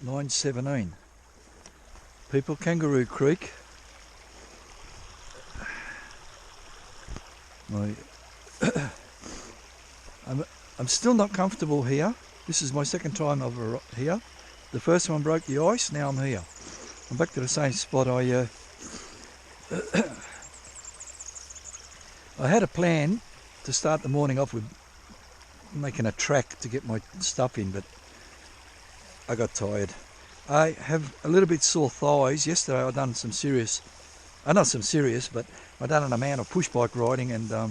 9:17. People, Kangaroo Creek. I'm still not comfortable here. This is my second time over here. The first one broke the ice, now I'm here. I'm back to the same spot. I had a plan to start the morning off with making a track to get my stuff in, but I got tired. I have a little bit sore thighs. Yesterday I done some serious, not some serious, but I done an amount of push bike riding, and I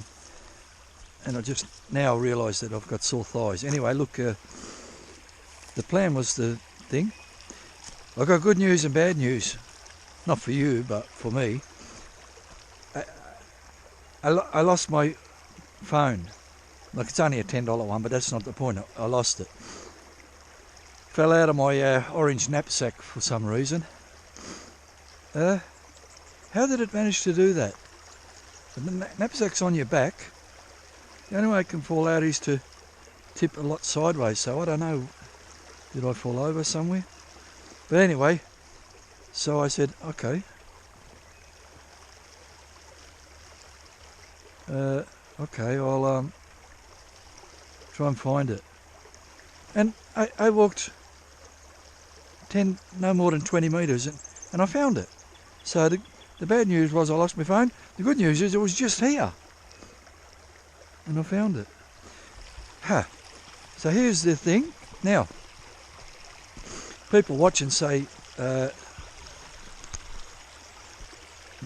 just now realise that I've got sore thighs. Anyway, look, the plan was the thing. I've got good news and bad news. Not for you, but for me. I lost my phone. Like, it's only a $10 one, but that's not the point. I lost it. Fell out of my orange knapsack for some reason. How did it manage to do that? The knapsack's on your back. The only way it can fall out is to tip a lot sideways, so I don't know. Did I fall over somewhere? But anyway, so I said, okay. Okay, I'll try and find it. And I walked no more than 20 metres and I found it. So the bad news was I lost my phone. The good news is it was just here. And I found it. So here's the thing. Now, people watch and say the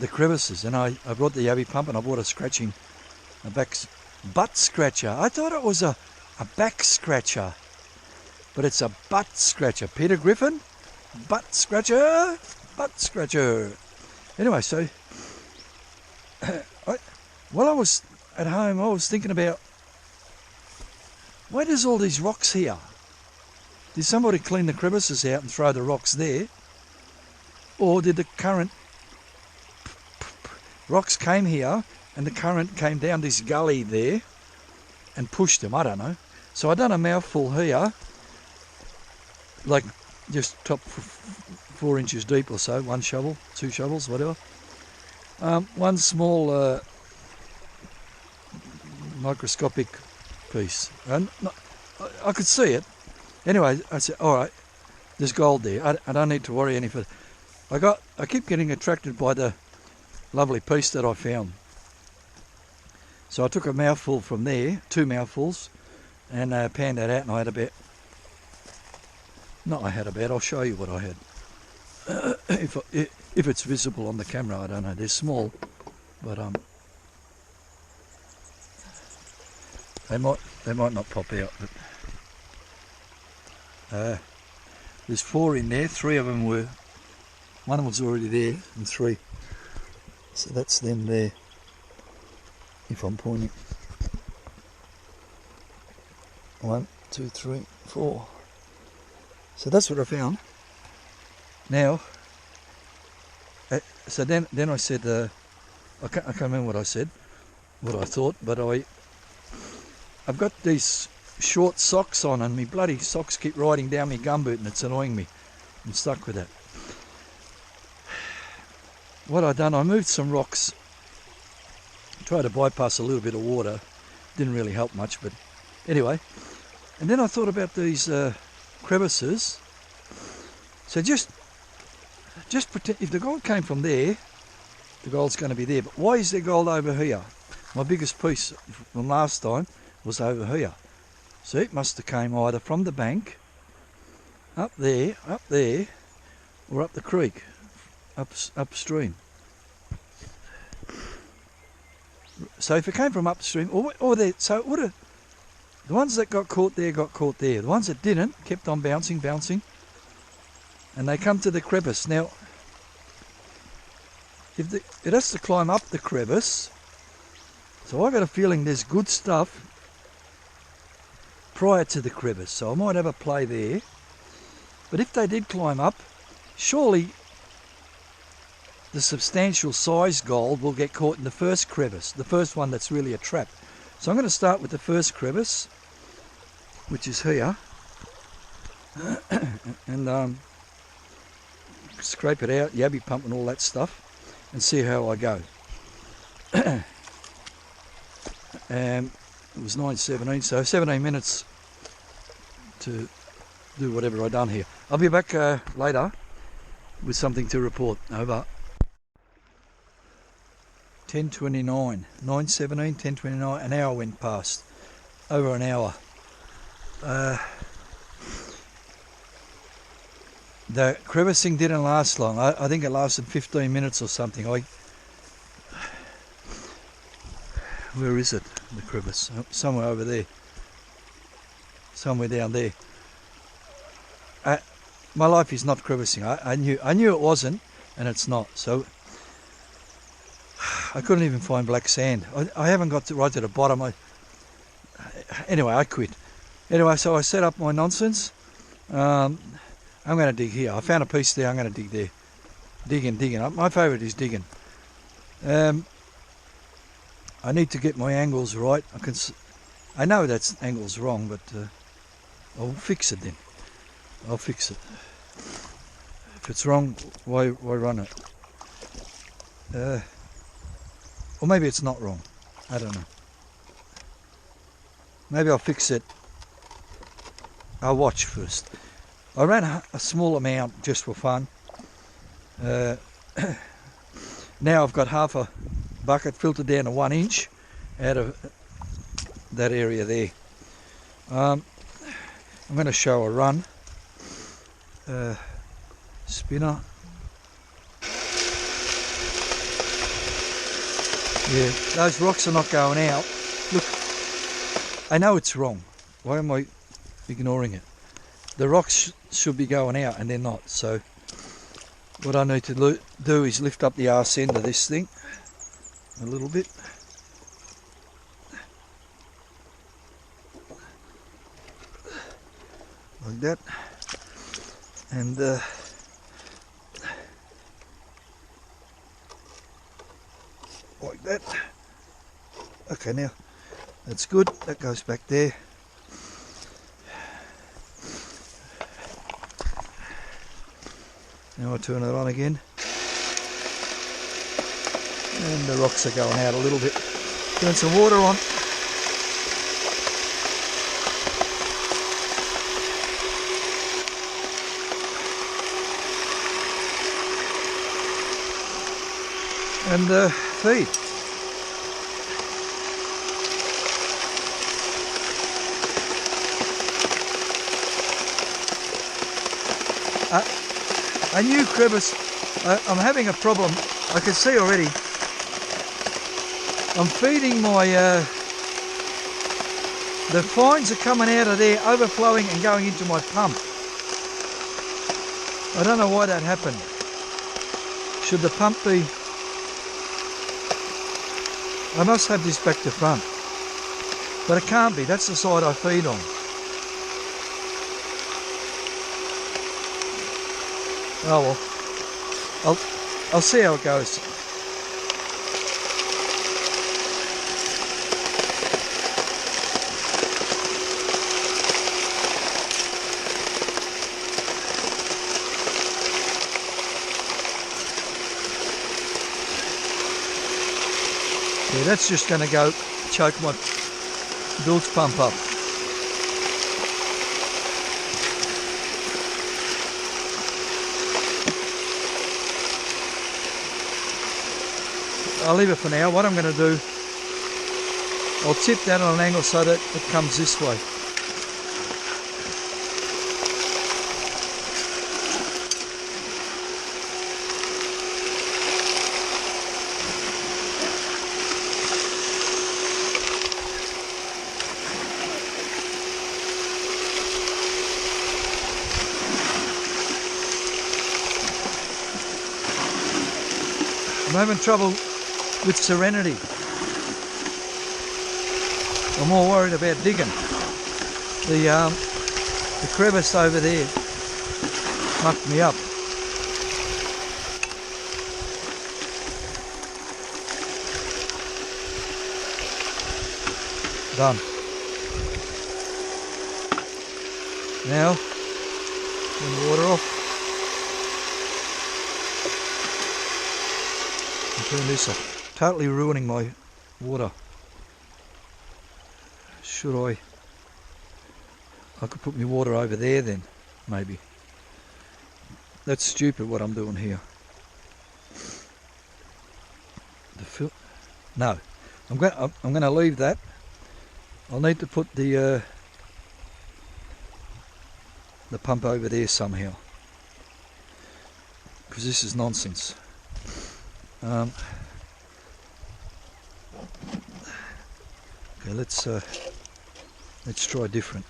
crevices, and I brought the Yabby pump and I bought a butt scratcher. I thought it was a back scratcher, but it's a butt scratcher. Peter Griffin, butt scratcher. Anyway, so while I was at home, I was thinking about, why does all these rocks here? Did somebody clean the crevices out and throw the rocks there? Or did the current, rocks came here and the current came down this gully there and pushed them? I don't know. So I done a mouthful here, like just top 4 inches deep or so, 1 shovel, 2 shovels, whatever. One small microscopic piece, and I could see it. Anyway, I said, all right, there's gold there. I don't need to worry any further. I keep getting attracted by the lovely piece that I found. So I took a mouthful from there, 2 mouthfuls, and panned that out, and I had about, I'll show you what I had. If it's visible on the camera, I don't know. They're small, but they might not pop out. But there's 4 in there. 3 of them were. One was already there, and 3. So that's them there. If I'm pointing. 1, 2, 3, 4. So that's what I found. Now, so then I said, I can't remember what I said, what I thought, but I've got these short socks on, and my bloody socks keep riding down my gumboot, and it's annoying me. I'm stuck with that. What I done, I moved some rocks, tried to bypass a little bit of water. Didn't really help much, but anyway. And then I thought about these crevices. So just pretend, if the gold came from there, the gold's going to be there. But why is there gold over here? My biggest piece from last time was over here. So it must have came either from the bank, up there, or up the creek, upstream. So if it came from upstream, or there, so it would have, the ones that got caught there got caught there. The ones that didn't kept on bouncing, and they come to the crevice. Now, it has to climb up the crevice, so I got a feeling there's good stuff prior to the crevice, so I might have a play there. But if they did climb up, surely the substantial size gold will get caught in the first crevice, the first one that's really a trap. So I'm going to start with the first crevice, which is here, and scrape it out, yabby pump and all that stuff, and see how I go. It was 9:17, so 17 minutes to do whatever I done here. I'll be back later with something to report. Over. 10:29, 9:17, 10:29. An hour went past. Over an hour. The crevicing didn't last long. I think it lasted 15 minutes or something. Where is it? The crevice? Somewhere over there. Somewhere down there. My life is not crevicing. I knew it wasn't, and it's not. So I couldn't even find black sand. I haven't got right to the bottom. Anyway, I quit. Anyway, so I set up my nonsense. I'm going to dig here. I found a piece there. I'm going to dig there. Digging. My favourite is digging. I need to get my angles right. I know that angle's wrong, but I'll fix it then. I'll fix it. If it's wrong, why run it? Or maybe it's not wrong. I don't know. Maybe I'll fix it. I'll watch first. I ran a small amount just for fun. Now I've got half a bucket filtered down to 1 inch out of that area there. I'm going to show a run. Spinner. Yeah, those rocks are not going out. Look, I know it's wrong. Why am I ignoring it? The rocks should be going out and they're not. So what I need to do is lift up the arse end of this thing a little bit. Like that. And like that. Okay, now that's good. That goes back there. Now I turn it on again. And the rocks are going out a little bit. Turn some water on. And feed. A new crevice. I'm having a problem. I can see already. I'm feeding my the fines are coming out of there, overflowing and going into my pump. I don't know why that happened. Should the pump be... I must have this back to front. But it can't be. That's the side I feed on. Oh well, I'll see how it goes. Yeah, that's just going to go choke my bilge pump up. I'll leave it for now. What I'm going to do, I'll tip that on an angle so that it comes this way. I'm having trouble with Serenity. I'm more worried about digging. The crevice over there mucked me up. Done. Now, turn the water off. turn this off. Totally ruining my water. Should I could put my water over there then, maybe. That's stupid what I'm doing here. No, I'm going to leave that. I'll need to put the pump over there somehow, because this is nonsense. Okay, let's try different.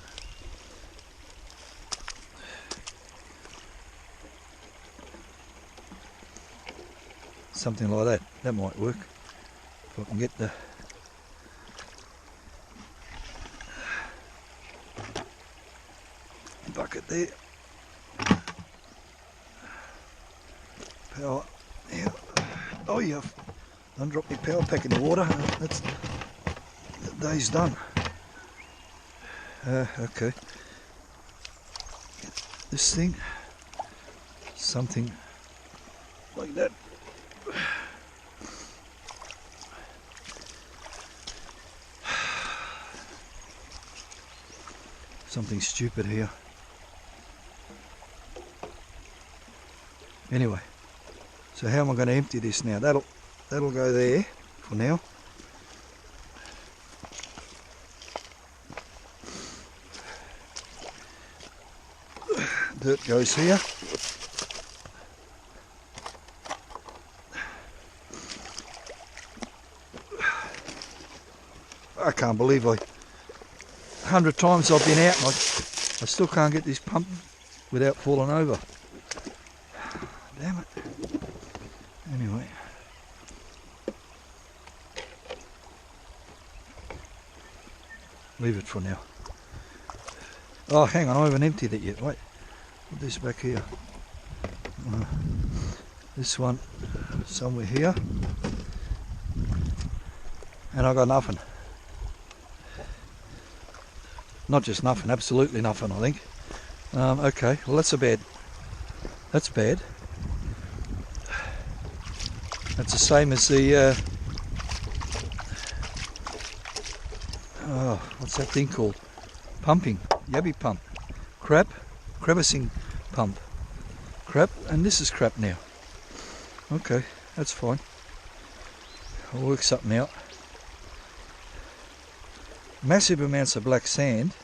Something like that. That might work. If I can get the bucket there. Power. Yeah. Oh yeah. Don't drop my power pack in the water. That's the day's done. Okay. This thing. Something like that. Something stupid here. Anyway, so how am I going to empty this now? That'll go there for now. Dirt goes here. I can't believe 100 times I've been out and I still can't get this pump without falling over. Damn it. Anyway. Leave it for now. Oh, hang on, I haven't emptied it yet. Wait. Put this back here. This one somewhere here. And I got nothing. Not just nothing, absolutely nothing, I think. Okay, well that's bad. That's bad. That's the same as the oh, what's that thing called? Pumping, yabby pump. Crevicing pump. Crap, and this is crap now. Okay, that's fine. I'll work something out. Massive amounts of black sand,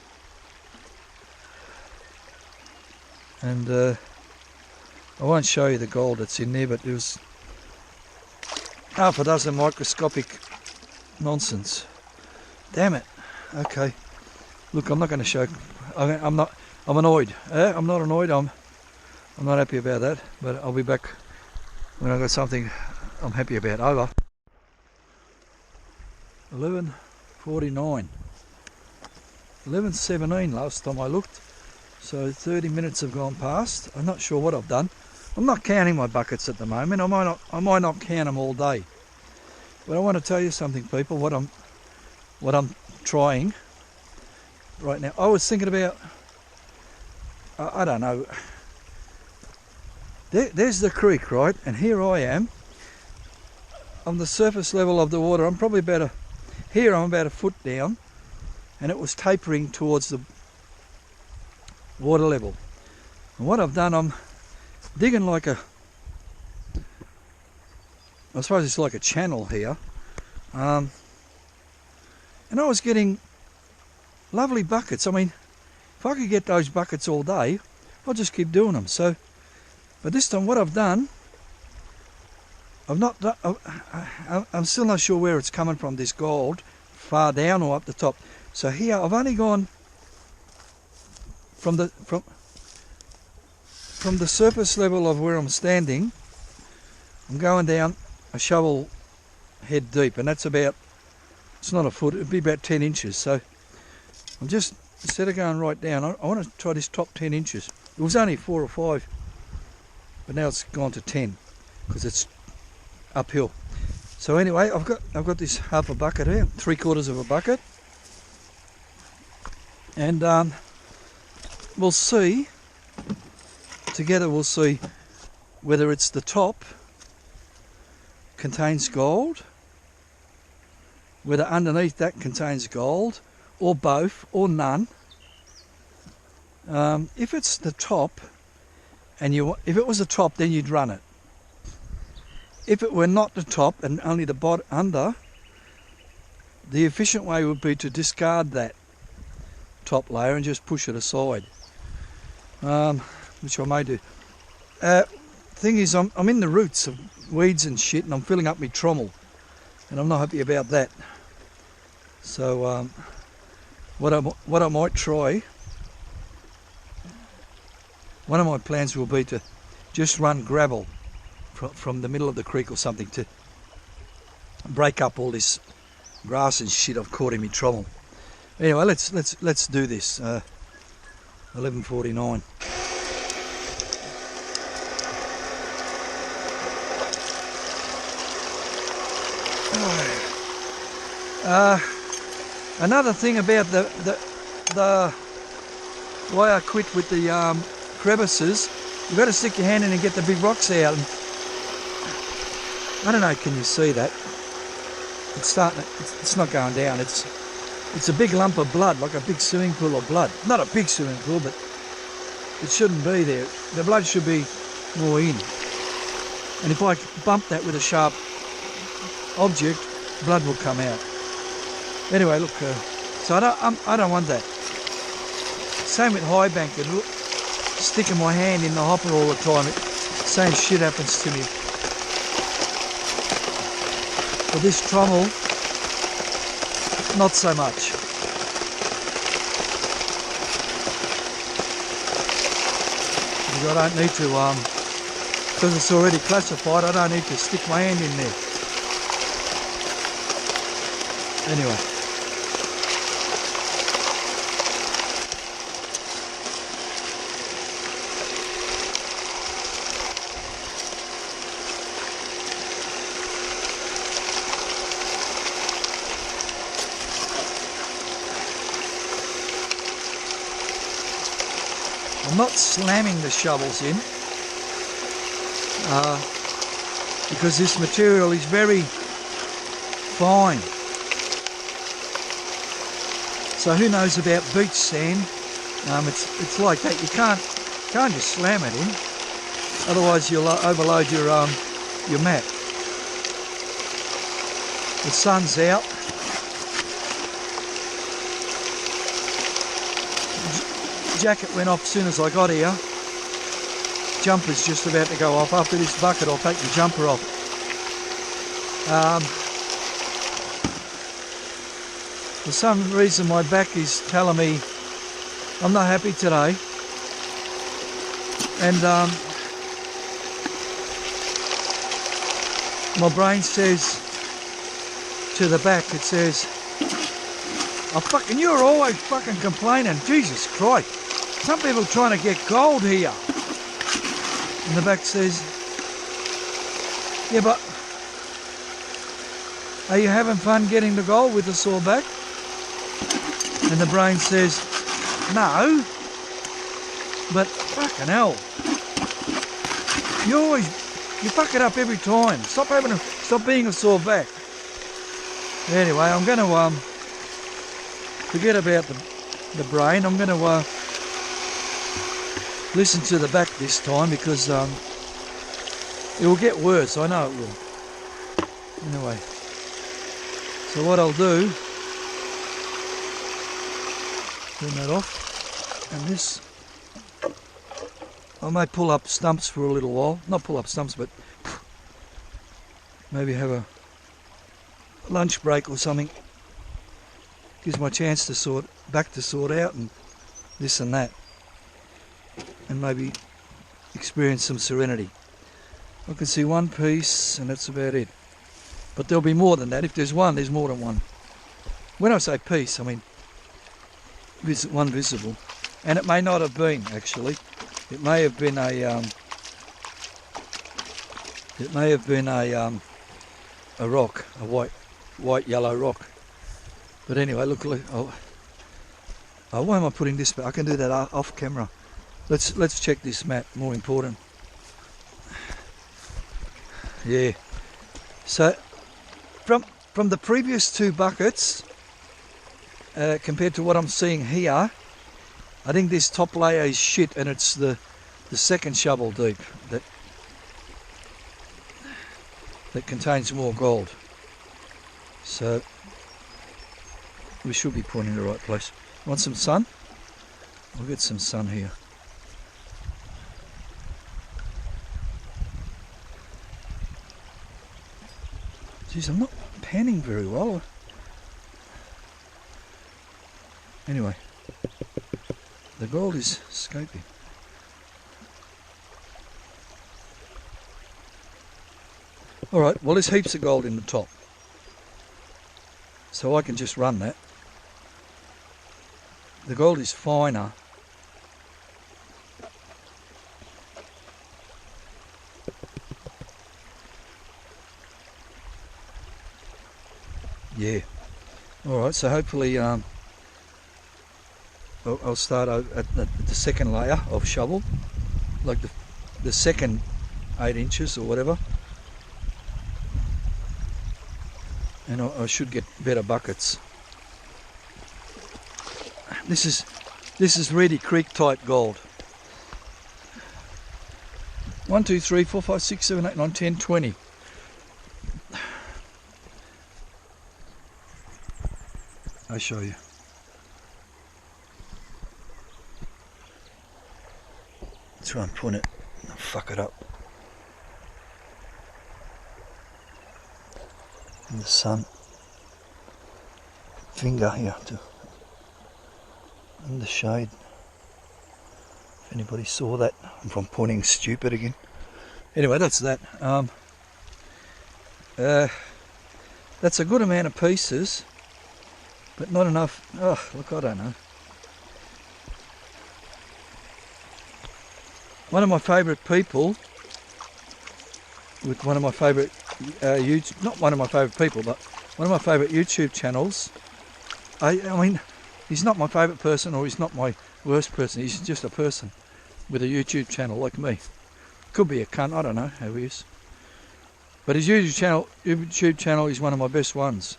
and I won't show you the gold that's in there, but there was half a dozen microscopic nonsense. Damn it. Okay, look, I'm not going to show. I'm annoyed. I'm not annoyed. I'm not happy about that, but I'll be back when I've got something I'm happy about. Over. 11:49. 11:17 last time I looked, so 30 minutes have gone past. I'm not sure what I've done. I'm not counting my buckets at the moment. I might not count them all day. But I want to tell you something, people. What I'm trying right now. I was thinking about. I don't know. There's the creek, right? And here I am on the surface level of the water. I'm probably about I'm about a foot down, and it was tapering towards the water level. And what I've done, I'm digging like I suppose it's like a channel here, and I was getting lovely buckets. I mean, if I could get those buckets all day, I'll just keep doing them. So, but this time what I've done, I'm still not sure where it's coming from, this gold, far down or up the top. So here I've only gone from the surface level of where I'm standing. I'm going down a shovel head deep, and that's about, it's not a foot, it'd be about 10 inches. So I'm just, instead of going right down, I want to try this top 10 inches. It was only 4 or 5, but now it's gone to 10 because it's uphill. So anyway, I've got this half a bucket here, 3/4 of a bucket, and we'll see together. We'll see whether it's the top contains gold, whether underneath that contains gold, or both, or none. If it's the top, if it was the top, then you'd run it. If it were not the top and only the bottom under, the efficient way would be to discard that top layer and just push it aside, which I may do. Thing is, I'm in the roots of weeds and shit, and I'm filling up my trommel, and I'm not happy about that. So what I might try, one of my plans will be to just run gravel from the middle of the creek or something to break up all this grass and shit I've caught in my trommel. Anyway, let's do this. 11:49. Another thing about the why I quit with the crevices, you've got to stick your hand in and get the big rocks out. And I don't know, can you see that? It's starting. It's not going down. It's a big lump of blood, like a big swimming pool of blood. Not a big swimming pool, but it shouldn't be there. The blood should be more in. And if I bump that with a sharp object, blood will come out. Anyway, look. So I don't want that. Same with high bank. Sticking my hand in the hopper all the time. Same shit happens to me. But this trommel, not so much. Because I don't need to, because it's already classified, I don't need to stick my hand in there. Anyway. I'm not slamming the shovels in because this material is very fine. So who knows about beach sand? It's like that. You can't just slam it in, otherwise you'll overload your mat. The sun's out. Jacket went off as soon as I got here. Jumper's just about to go off. After this bucket I'll take the jumper off. For some reason my back is telling me I'm not happy today. And my brain says to the back, it says, you're always fucking complaining. Jesus Christ. Some people trying to get gold here. And the back says, yeah, but are you having fun getting the gold with the sore back? And the brain says, no, but fucking hell. You fuck it up every time. Stop being a sore back. Anyway, I'm going to forget about the brain. I'm going to listen to the back this time because it will get worse. I know it will. Anyway, so what I'll do, turn that off, and this, I may pull up stumps for a little while. Not pull up stumps, but maybe have a lunch break or something. Gives my chance to sort out and this and that, and maybe experience some serenity. I can see one piece and that's about it, but there'll be more than that. If there's one, there's more than one. When I say piece, I mean one visible, and it may not have been actually. It may have been a rock, a white yellow rock. But anyway, look. Oh, why am I putting this back? I can do that off camera. Let's check this mat. More important. Yeah, So from the previous two buckets, compared to what I'm seeing here, I think this top layer is shit, and it's the second shovel deep that contains more gold. So we should be pointing in the right place. Want some sun? We'll get some sun here. Geez, I'm not panning very well. Anyway, the gold is escaping. Alright, well there's heaps of gold in the top. So I can just run that. The gold is finer. Yeah. Alright, so hopefully I'll start at the second layer of shovel, like the second 8 inches or whatever. And I should get better buckets. This is Reedy Creek type gold. 1, 2, 3, 4, 5, 6, 7, 8, 9, 10, 20. I'll show you. Try and put it. I'll fuck it up. In the sun. Finger here too. In the shade. If anybody saw that, if I'm pointing stupid again. Anyway, that's that. That's a good amount of pieces, but not enough. Oh, look, I don't know. One of my favourite people, with one of my favourite not one of my favourite people, but one of my favourite YouTube channels. I mean, he's not my favourite person, or he's not my worst person. He's just a person with a YouTube channel like me. Could be a cunt, I don't know how he is. But his YouTube channel is one of my best ones.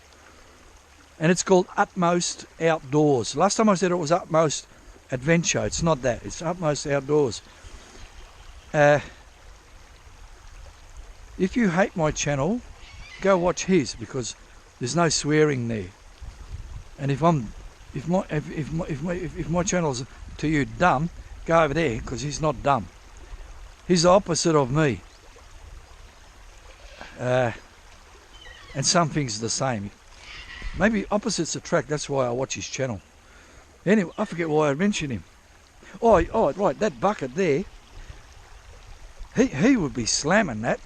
And it's called Utmost Outdoors. Last time I said it was Utmost Adventure. It's not that. It's Utmost Outdoors. If you hate my channel, go watch his, because there's no swearing there. And if my channel's to you dumb, go over there, because he's not dumb. He's the opposite of me. And some things are the same. Maybe opposites attract. That's why I watch his channel. Anyway, I forget why I mentioned him. Oh, right, that bucket there. He would be slamming that.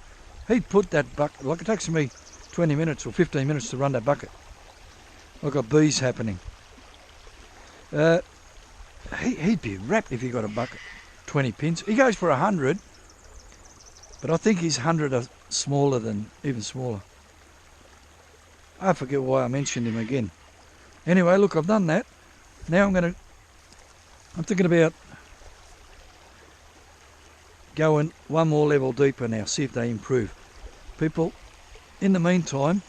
He'd put that bucket, like it takes me 20 minutes or 15 minutes to run that bucket. I've got bees happening. He'd be wrapped if he got a bucket. 20 pins. He goes for 100, but I think his 100 are smaller than, even smaller. I forget why I mentioned him again. Anyway, look, I've done that. Now I'm thinking about going one more level deeper now, see if they improve. People, in the meantime,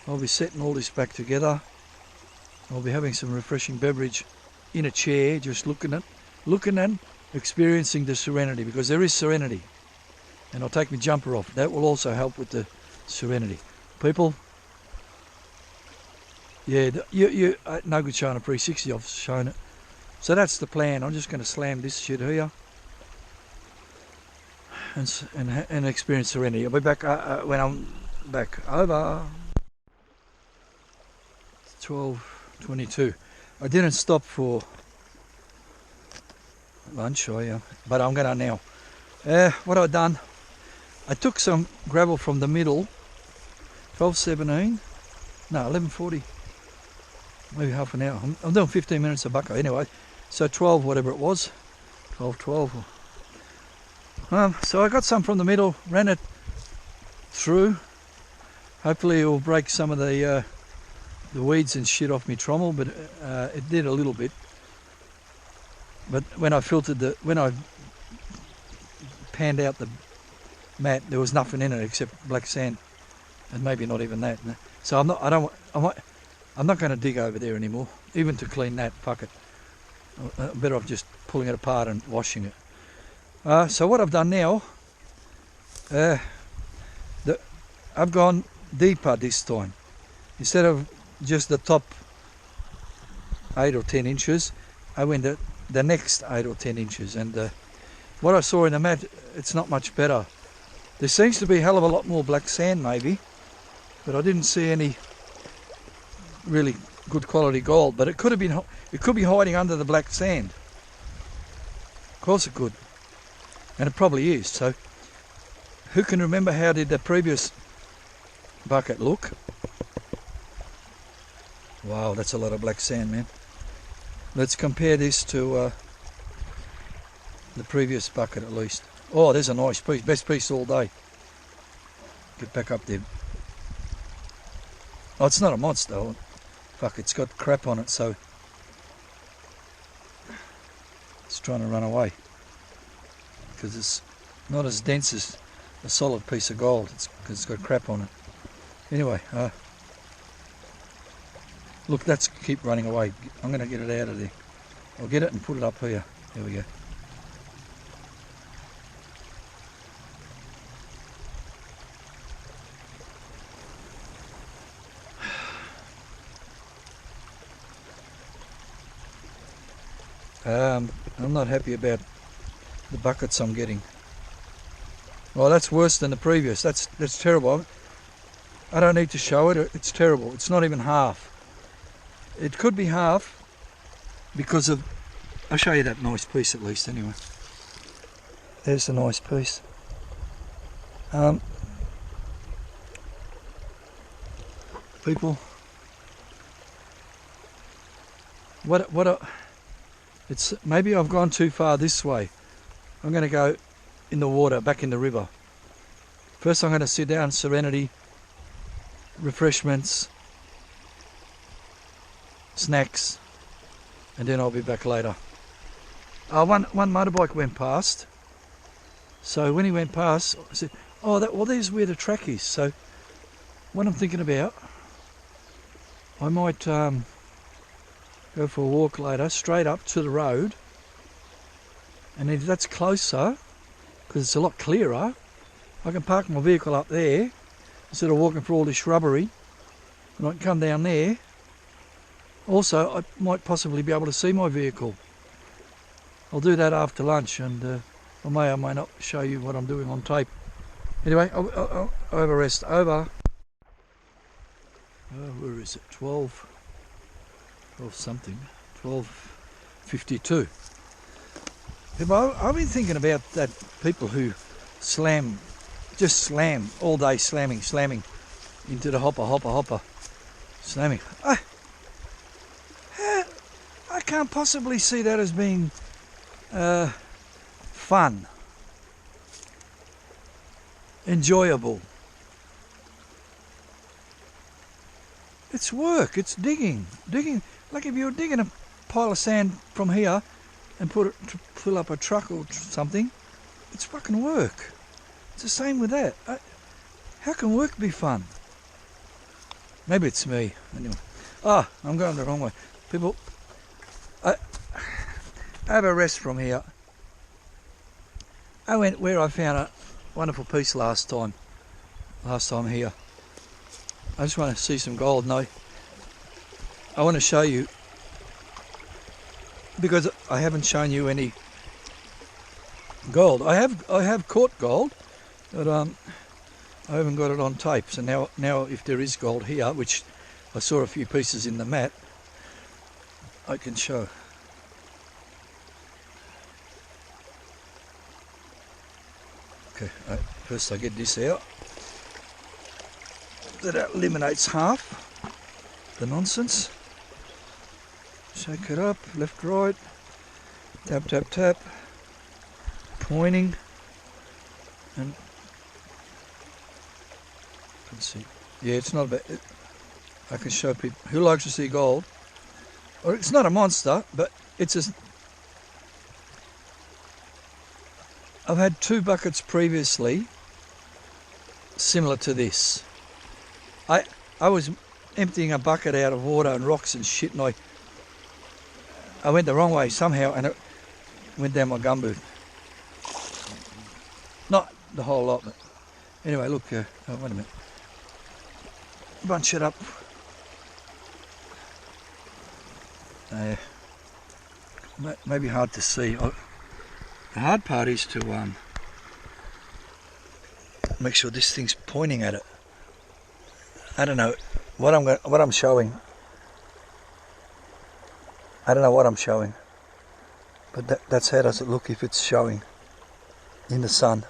I'll be setting all this back together. I'll be having some refreshing beverage in a chair, just looking at, experiencing the Serenity, because there is Serenity. And I'll take my jumper off. That will also help with the Serenity. People, yeah, no good showing a pre-60, I've shown it. So that's the plan. I'm just going to slam this shit here and experience Serenity. I'll be back when I'm back. Over. 12:22. I didn't stop for lunch, but I'm gonna now. What I've done, I took some gravel from the middle. 12:17. No, 11:40. Maybe half an hour. I'm doing 15 minutes a bucket anyway. So 12, whatever it was. 12. So I got some from the middle, ran it through. Hopefully it will break some of the weeds and shit off my trommel, but it did a little bit. But when I panned out the mat, there was nothing in it except black sand. and maybe not even that. So I'm not going to dig over there anymore, even to clean that. Fuck it. I'm better off just pulling it apart and washing it. So what I've done now, I've gone deeper this time. Instead of just the top 8 or 10 inches, I went the next 8 or 10 inches, and what I saw in the mat, it's not much better. There seems to be a hell of a lot more black sand maybe, but I didn't see any really good quality gold. But it could be hiding under the black sand. Of course it could, and it probably is. So who can remember how did the previous bucket look? Wow, that's a lot of black sand, man. Let's compare this to the previous bucket at least. Oh, there's a nice piece, best piece all day. Get back up there. Oh, it's not a monster. Fuck, it's got crap on it, so it's trying to run away because it's not as dense as a solid piece of gold. It's because it's got crap on it. Anyway, look, that's keep running away. I'm going to get it out of there. I'll get it and put it up here. There we go. I'm not happy about the buckets I'm getting. Well, that's worse than the previous. That's terrible. I don't need to show it. It's terrible. It's not even half. It could be half because of... I'll show you that nice piece at least anyway. There's the nice piece. People, it's maybe I've gone too far this way. I'm going to go in the water, back in the river. First I'm going to sit down, Serenity, refreshments, snacks, and then I'll be back later. One motorbike went past, so when he went past I said, oh, well, there's where the track is. So what I'm thinking about, I might go for a walk later straight up to the road, and if that's closer, because it's a lot clearer, I can park my vehicle up there instead of walking through all this shrubbery, and I can come down there. Also, I might possibly be able to see my vehicle. I'll do that after lunch, and I may or may not show you what I'm doing on tape. Anyway, I'll have a rest. Over. Where is it? 12 something. 12:52. I've been thinking about that people who just slam all day, slamming into the hopper, slamming. I can't possibly see that as being fun, enjoyable. It's work, it's digging. Like if you're digging a pile of sand from here and put it to fill up a truck or something, it's fucking work. It's the same with that. How can work be fun? Maybe it's me. Anyway. I'm going the wrong way. People, I have a rest from here. I went where I found a wonderful piece last time here. I just want to see some gold. No, I want to show you, because I haven't shown you any gold. I have caught gold, but I haven't got it on tape. So now if there is gold here, which I saw a few pieces in the mat, I can show. Okay, first I get this out. That eliminates half the nonsense. Shake it up, left, right, tap, pointing, and let's see. Yeah, it's not bad. I can show people who likes to see gold. Or it's not a monster, but it's a. I've had 2 buckets previously similar to this. I was emptying a bucket out of water and rocks and shit, and I went the wrong way somehow, and it went down my gumboot. Not the whole lot, but anyway, look, oh, wait a minute. Bunch it up. Maybe hard to see. The hard part is to make sure this thing's pointing at it. I don't know what I'm showing. I don't know what I'm showing, but that's how does it look if it's showing in the sun.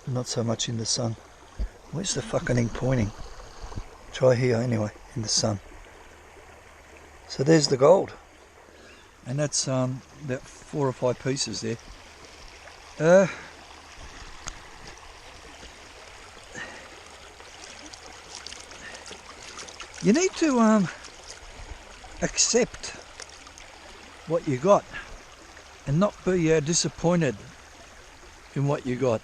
Not so much in the sun. Where's the fucking thing pointing? Try here anyway, in the sun. So there's the gold, and that's about 4 or 5 pieces there. You need to accept what you got and not be disappointed in what you got.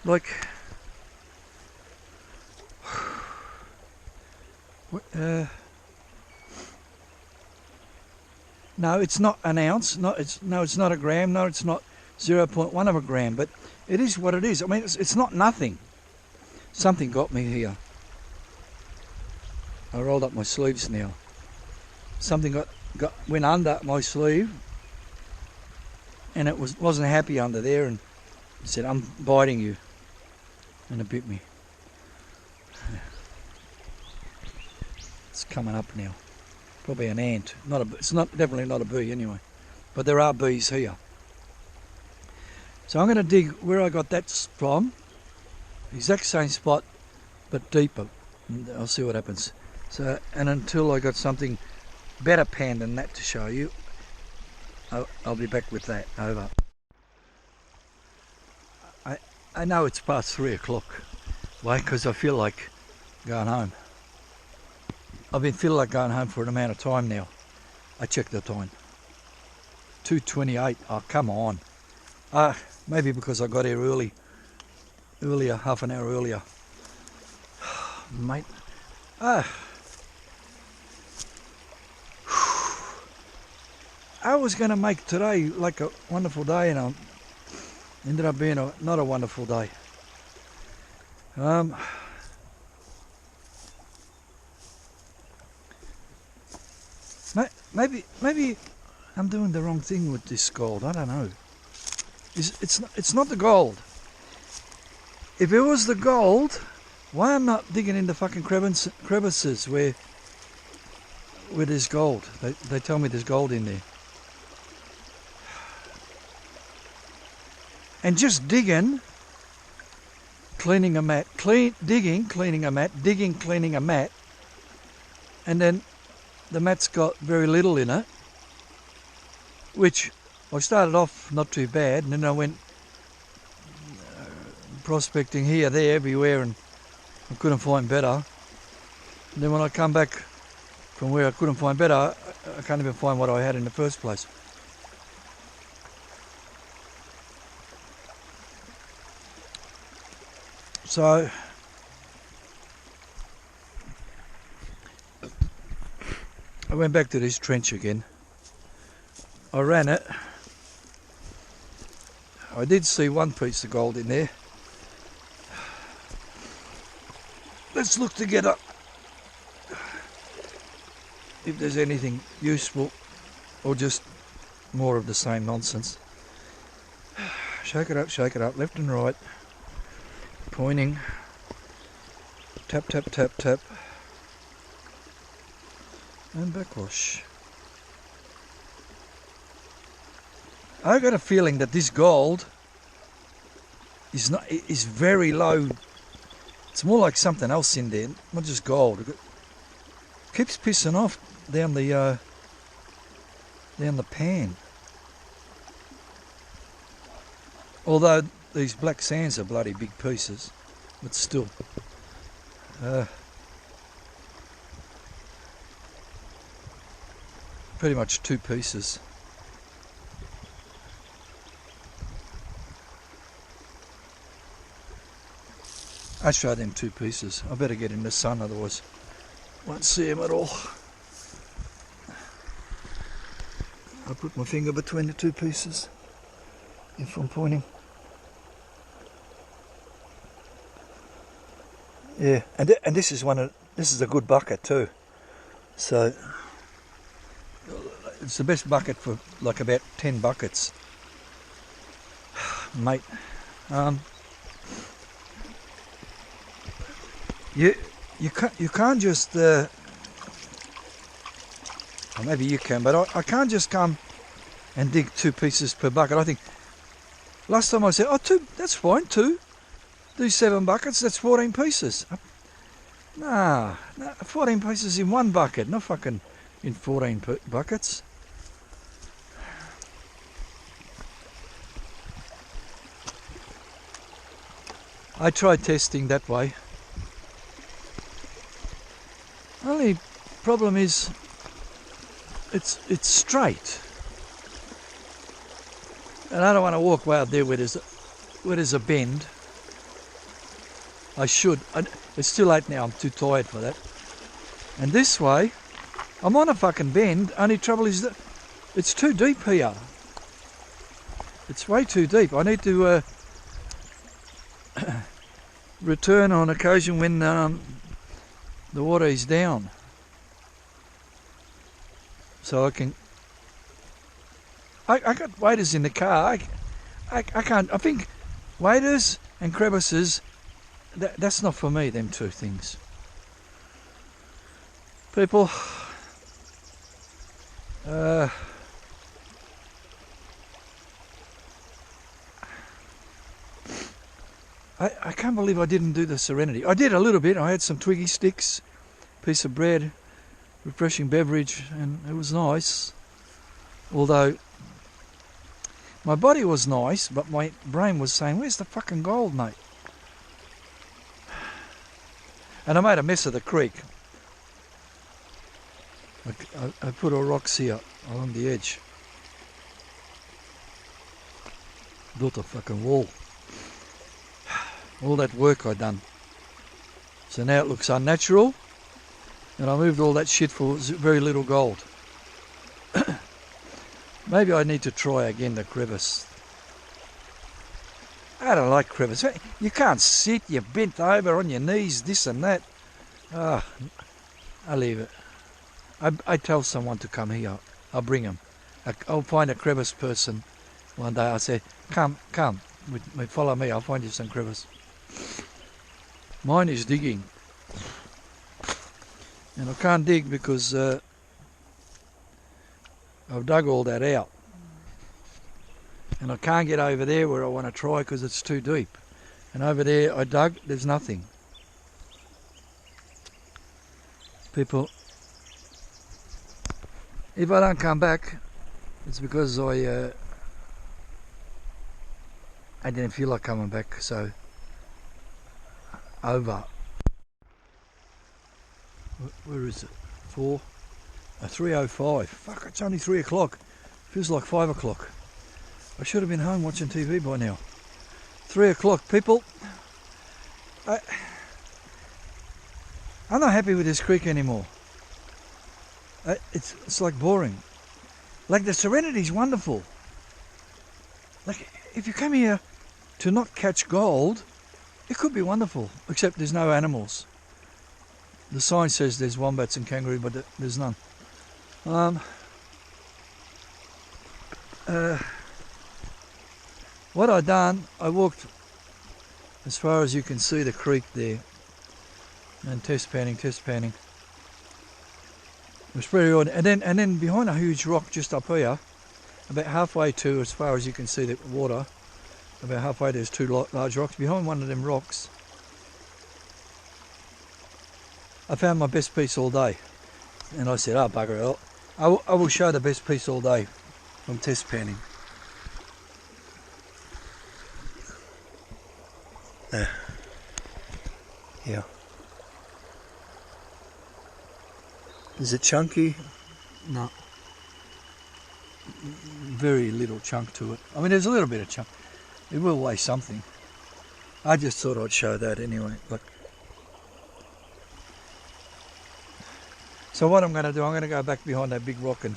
Like no, it's not an ounce. It's not a gram. No, it's not 0.1 of a gram. But it is what it is. I mean, it's not nothing. Something got me here. I rolled up my sleeves now. Something went under my sleeve, and it wasn't happy under there, and it said, "I'm biting you," and it bit me. It's coming up now. Probably an ant. It's definitely not a bee anyway. But there are bees here. So I'm going to dig where I got that from. Exact same spot, but deeper. And I'll see what happens. So, and until I got something better panned than that to show you, I'll be back with that. Over. I know it's past 3 o'clock. Why? Because I feel like going home. I've been feeling like going home for an amount of time now. I checked the time. 2:28. Oh, come on. Maybe because I got here earlier, half an hour earlier. Mate. I was going to make today like a wonderful day, and it ended up being not a wonderful day. Maybe I'm doing the wrong thing with this gold. I don't know. It's not the gold. If it was the gold, why I'm not digging in the fucking crevices where there's gold? They tell me there's gold in there. And just digging, cleaning a mat, digging, cleaning a mat, digging, cleaning a mat, and then the mat's got very little in it, which I started off not too bad, and then I went prospecting here, there, everywhere, and I couldn't find better. And then when I come back from where I couldn't find better, I can't even find what I had in the first place. So I went back to this trench again. I ran it. I did see one piece of gold in there. Let's look together if there's anything useful or just more of the same nonsense. Shake it up, left and right. Pointing. Tap, tap, tap, tap. And backwash. I got a feeling that this gold is very low. It's more like something else in there, not just gold. It keeps pissing off down the pan. Although these black sands are bloody big pieces, but still. Pretty much 2 pieces. I show them 2 pieces. I better get in the sun, otherwise won't see them at all. I put my finger between the 2 pieces if I'm pointing. Yeah, and this is this is a good bucket too. So it's the best bucket for like about 10 buckets, mate. You can't just or maybe you can, but I can't just come and dig 2 pieces per bucket. I think last time I said, oh, 2, that's fine, 2. Do 7 buckets, that's 14 pieces. Nah, 14 pieces in 1 bucket, not fucking in 14 buckets. I tried testing that way. Only problem is it's straight, and I don't want to walk way out there where there's a bend. I should. It's too late now. I'm too tired for that. And this way, I'm on a fucking bend. Only trouble is that it's too deep here. It's way too deep. I need to return on occasion when the water is down, so I can. I got waders in the car. I can't. I think waders and crevices. That's not for me. Them 2 things. People. I can't believe I didn't do the Serenity. I did a little bit. I had some twiggy sticks, piece of bread, refreshing beverage, and it was nice. Although my body was nice, but my brain was saying, where's the fucking gold, mate? And I made a mess of the creek. I put all rocks here along the edge. Built a fucking wall. All that work I done. So now it looks unnatural, and I moved all that shit for very little gold. Maybe I need to try again the crevice. I don't like crevice. You can't sit, you're bent over on your knees, this and that. Ah, I leave it. I tell someone to come here. I'll bring them. I'll find a crevice person one day. I say, come, follow me. I'll find you some crevice. Mine is digging, and I can't dig because I've dug all that out, and I can't get over there where I want to try because it's too deep. And over there I dug, there's nothing. People, if I don't come back, it's because I didn't feel like coming back. So over. Where is it? 3:05. Fuck, it's only 3 o'clock. Feels like 5 o'clock. I should have been home watching TV by now. 3 o'clock, people. I'm not happy with this creek anymore. It's like boring. Like the Serenity's wonderful. Like if you come here to not catch gold, it could be wonderful, except there's no animals. The sign says there's wombats and kangaroo, but there's none. What I done, I walked as far as you can see the creek there, and test panning. It was pretty odd. And then behind a huge rock just up here, about halfway to, as far as you can see the water, about halfway there's 2 large rocks. Behind one of them rocks, I found my best piece all day. And I said, oh bugger it, I will show the best piece all day from test panning. Yeah. Is it chunky? No. Very little chunk to it. I mean, there's a little bit of chunk. It will weigh something. I just thought I'd show that anyway. Look. So what I'm going to do, I'm going to go back behind that big rock and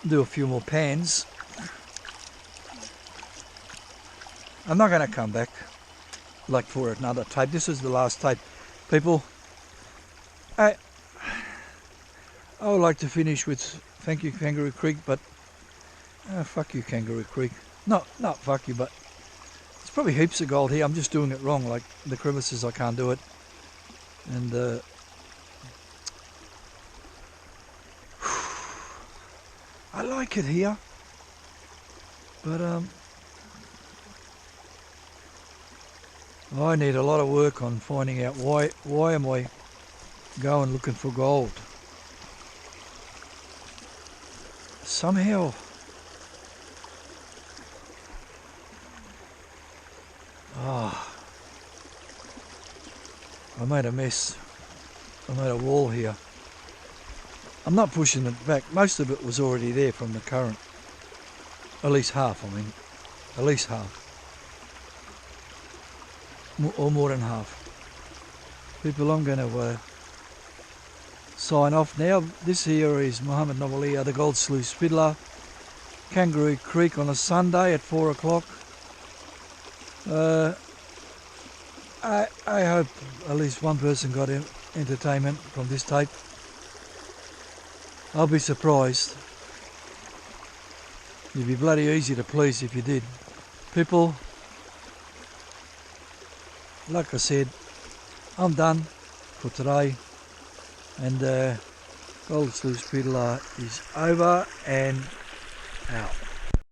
do a few more pans. I'm not going to come back like for another tape. This is the last tape. People, I would like to finish with thank you Kangaroo Creek, but fuck you Kangaroo Creek. Not fuck you, but it's probably heaps of gold here. I'm just doing it wrong, like the crevices I can't do it. And I like it here, but I need a lot of work on finding out why am I going looking for gold. Somehow I made a mess. I made a wall here. I'm not pushing it back. Most of it was already there from the current. At least half, I mean. At least half. Or more than half. People, I'm going to sign off now. This here is Mohammed Novalia, the Gold Sluice Fiddler. Kangaroo Creek on a Sunday at 4 o'clock. I hope at least one person got entertainment from this tape. I'll be surprised. You'd be bloody easy to please if you did. People, like I said, I'm done for today, and Gold Sluice Fiddler is over and out.